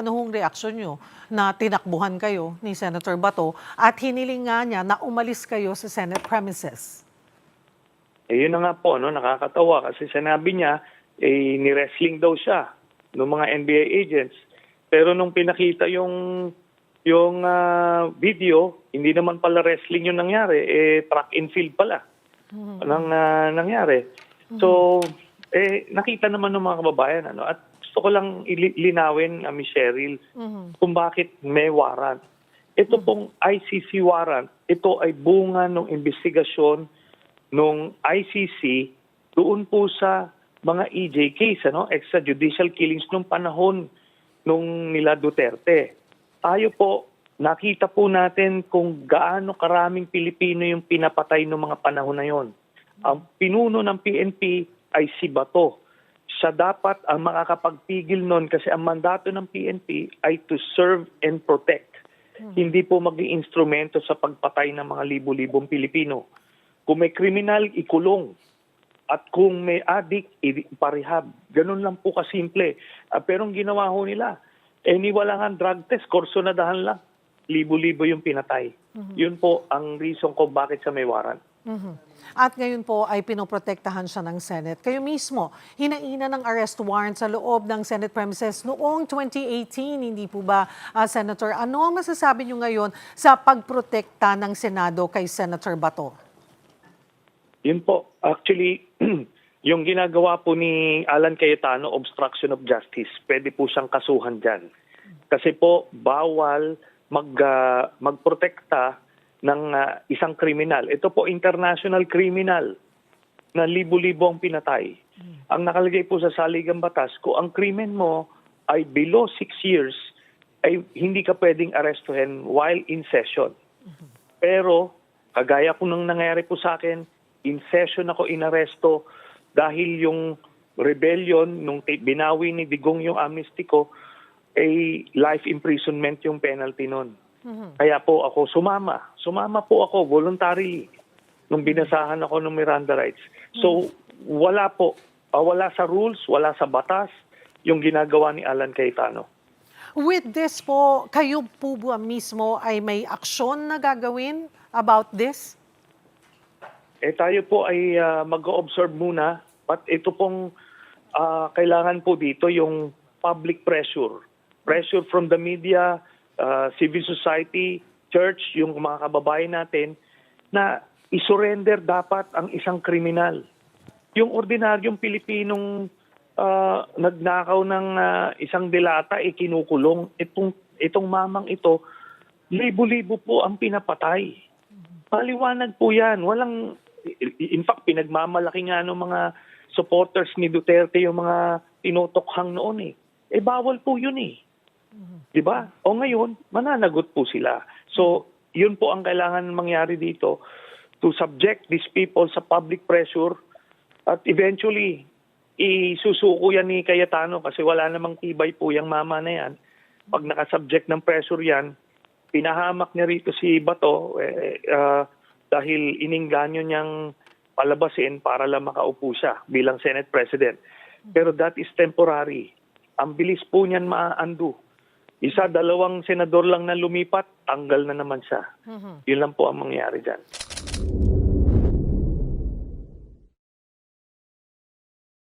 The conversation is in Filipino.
ano hong reaksyon nyo na tinakbuhan kayo ni Senator Bato at hiniling nga niya na umalis kayo sa Senate premises? Eh, yun na nga po, no, nakakatawa kasi sinabi niya, ni-wrestling daw siya ng mga NBA agents. Pero nung pinakita yung video, hindi naman pala wrestling yung nangyari, track and field pala ang nangyari. So, nakita naman ng mga kababayan, ano, at gusto ko lang linawin, Miss Cheryl, kung bakit may warrant. Ito pong ICC warrant, ito ay bunga ng investigasyon ng ICC doon po sa mga EJ case, ano, extrajudicial killings nung panahon nung nila Duterte. Tayo po, nakita po natin kung gaano karaming Pilipino yung pinapatay noong mga panahon na yon. Ang pinuno ng PNP ay si Bato. Siya dapat ang makakapagpigil nun kasi ang mandato ng PNP ay to serve and protect. Hindi po maging instrumento sa pagpatay ng mga libo-libong Pilipino. Kung may kriminal, ikulong. At kung may addict, iparehab. Ganun lang po kasimple. Pero ang ginawa ho nila, wala nga drug test, korsonadahan lang. Libo-libo yung pinatay. Yun po ang reason ko bakit siya may warrant. At ngayon po ay pinoprotektahan siya ng Senate. Kayo mismo, hinaina ng arrest warrant sa loob ng Senate premises noong 2018, hindi po ba, Senator? Ano ang masasabi niyo ngayon sa pagprotekta ng Senado kay Senator Bato? Yun po, actually, yung ginagawa po ni Alan Cayetano, obstruction of justice, pwede po siyang kasuhan dyan. Kasi po, bawal magprotekta ng isang kriminal. Ito po, international criminal na libo-libo ang pinatay. Ang nakalagay po sa saligang batas, kung ang krimen mo ay below 6 years, ay hindi ka pwedeng arrestuhin while in session. Pero, kagaya po nung nangyari po sa akin, in session ako inaresto dahil yung rebellion, nung binawi ni Digong yung amnesty ko, ay life imprisonment yung penalty nun. Kaya po ako sumama. Sumama po ako voluntarily nung binasahan ako ng Miranda rights. So, wala po. Wala sa rules, wala sa batas yung ginagawa ni Alan Cayetano. With this po, kayo po ba mismo ay may aksyon na gagawin about this? Tayo po ay mag-observe muna. But ito pong kailangan po dito yung public pressure. Pressure from the media, civil society, church, yung mga kababayan natin, na isurrender dapat ang isang kriminal. Yung ordinaryong Pilipinong nagnakaw ng isang delata, kinukulong. Itong mamang ito, libo-libo po ang pinapatay. Paliwanag po yan. In fact, pinagmamalaki nga ng mga supporters ni Duterte yung mga tinotokhang noon . Bawal po yun . Diba? O ngayon, mananagot po sila. So, yun po ang kailangan mangyari dito, to subject these people sa public pressure at eventually, isusuko yan ni Cayetano kasi wala namang tibay po yung mama na yan. Pag nakasubject ng pressure yan, pinahamak niya rito si Bato dahil iningganyo niyang palabasin para lang makaupo siya bilang Senate President. Pero that is temporary. Ang bilis po niyan ma-undo. Isa, dalawang senador lang na lumipat, tanggal na naman siya. Yun lang po ang mangyayari dyan.